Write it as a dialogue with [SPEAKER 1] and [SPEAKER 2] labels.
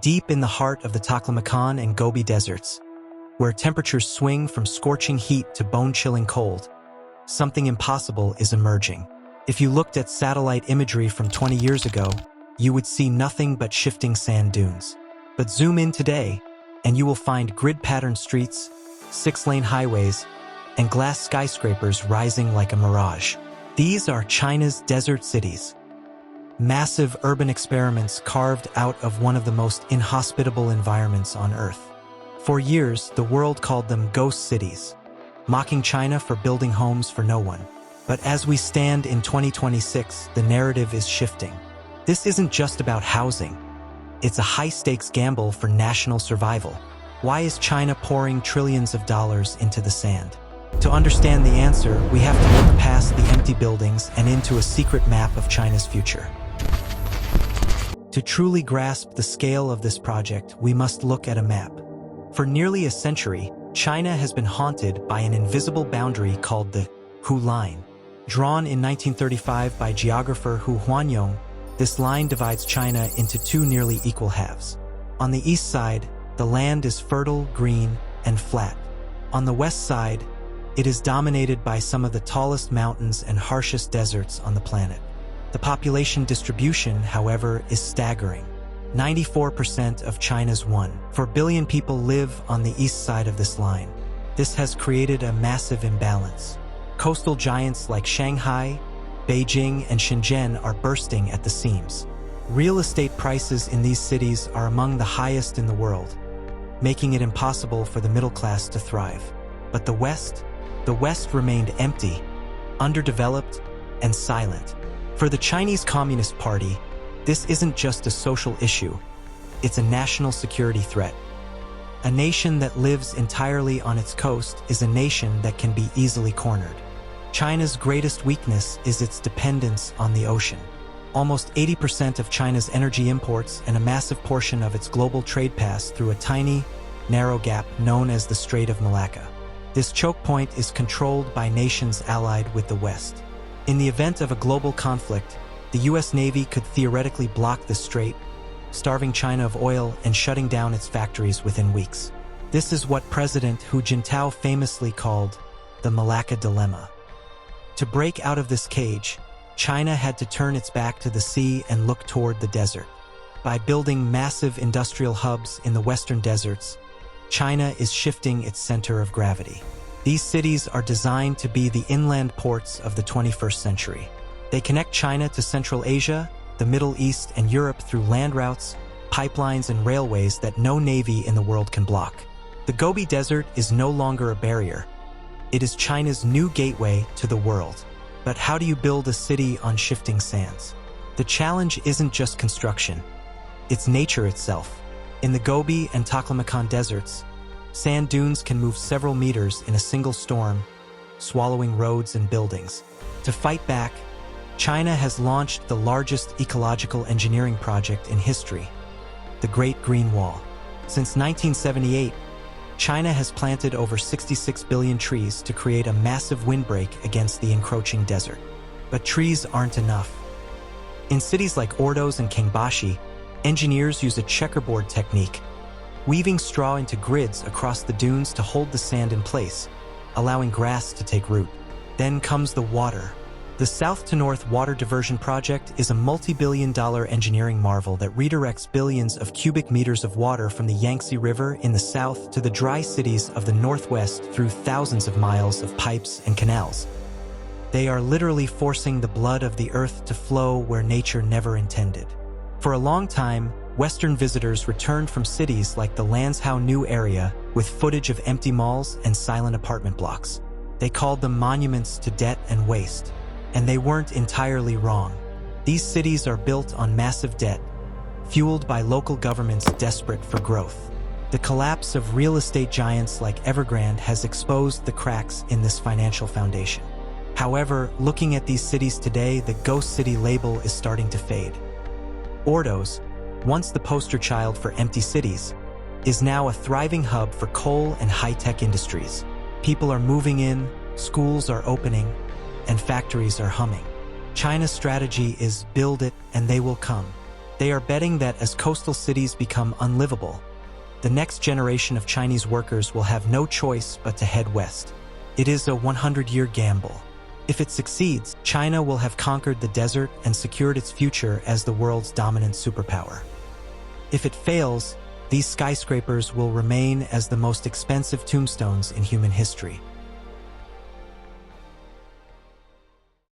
[SPEAKER 1] deep in the heart of the Taklamakan and Gobi deserts, where temperatures swing from scorching heat to bone-chilling cold, something impossible is emerging. If you looked at satellite imagery from 20 years ago, you would see nothing but shifting sand dunes. But zoom in today, and you will find grid-patterned streets, 6-lane highways, and glass skyscrapers rising like a mirage. These are China's desert cities. Massive urban experiments carved out of one of the most inhospitable environments on Earth. For years, the world called them ghost cities, mocking China for building homes for no one. But as we stand in 2026, the narrative is shifting. This isn't just about housing. It's a high-stakes gamble for national survival. Why is China pouring trillions of dollars into the sand? To understand the answer, we have to look past the empty buildings and into a secret map of China's future. To truly grasp the scale of this project, we must look at a map. For nearly a century, China has been haunted by an invisible boundary called the Hu Line. Drawn in 1935 by geographer Hu Huanyong, this line divides China into two nearly equal halves. On the east side, the land is fertile, green, and flat. On the west side, it is dominated by some of the tallest mountains and harshest deserts on the planet. The population distribution, however, is staggering. 94% of China's 1.4 billion people live on the east side of this line. This has created a massive imbalance. Coastal giants like Shanghai, Beijing, and Shenzhen are bursting at the seams. Real estate prices in these cities are among the highest in the world, making it impossible for the middle class to thrive. But the West remained empty, underdeveloped, and silent. For the Chinese Communist Party, this isn't just a social issue, it's a national security threat. A nation that lives entirely on its coast is a nation that can be easily cornered. China's greatest weakness is its dependence on the ocean. Almost 80% of China's energy imports and a massive portion of its global trade pass through a tiny, narrow gap known as the Strait of Malacca. This choke point is controlled by nations allied with the West. In the event of a global conflict, the US Navy could theoretically block the strait, starving China of oil and shutting down its factories within weeks. This is what President Hu Jintao famously called the Malacca Dilemma. To break out of this cage, China had to turn its back to the sea and look toward the desert. By building massive industrial hubs in the western deserts, China is shifting its center of gravity. These cities are designed to be the inland ports of the 21st century. They connect China to Central Asia, the Middle East, and Europe through land routes, pipelines, and railways that no navy in the world can block. The Gobi Desert is no longer a barrier. It is China's new gateway to the world. But how do you build a city on shifting sands? The challenge isn't just construction, it's nature itself. In the Gobi and Taklamakan deserts, sand dunes can move several meters in a single storm, swallowing roads and buildings. To fight back, China has launched the largest ecological engineering project in history, the Great Green Wall. Since 1978, China has planted over 66 billion trees to create a massive windbreak against the encroaching desert. But trees aren't enough. In cities like Ordos and Kangbashi, engineers use a checkerboard technique, weaving straw into grids across the dunes to hold the sand in place, allowing grass to take root. Then comes the water. The South-to-North Water Diversion project is a multi-billion-dollar engineering marvel that redirects billions of cubic meters of water from the Yangtze River in the south to the dry cities of the northwest through thousands of miles of pipes and canals. They are literally forcing the blood of the earth to flow where nature never intended. For a long time, Western visitors returned from cities like the Lanzhou New area with footage of empty malls and silent apartment blocks. They called them monuments to debt and waste. And they weren't entirely wrong. These cities are built on massive debt, fueled by local governments desperate for growth. The collapse of real estate giants like Evergrande has exposed the cracks in this financial foundation. However, looking at these cities today, the ghost city label is starting to fade. Ordos, once the poster child for empty cities, is now a thriving hub for coal and high-tech industries. People are moving in, schools are opening, and factories are humming. China's strategy is build it and they will come. They are betting that as coastal cities become unlivable, the next generation of Chinese workers will have no choice but to head west. It is a 100-year gamble. If it succeeds, China will have conquered the desert and secured its future as the world's dominant superpower. If it fails, these skyscrapers will remain as the most expensive tombstones in human history.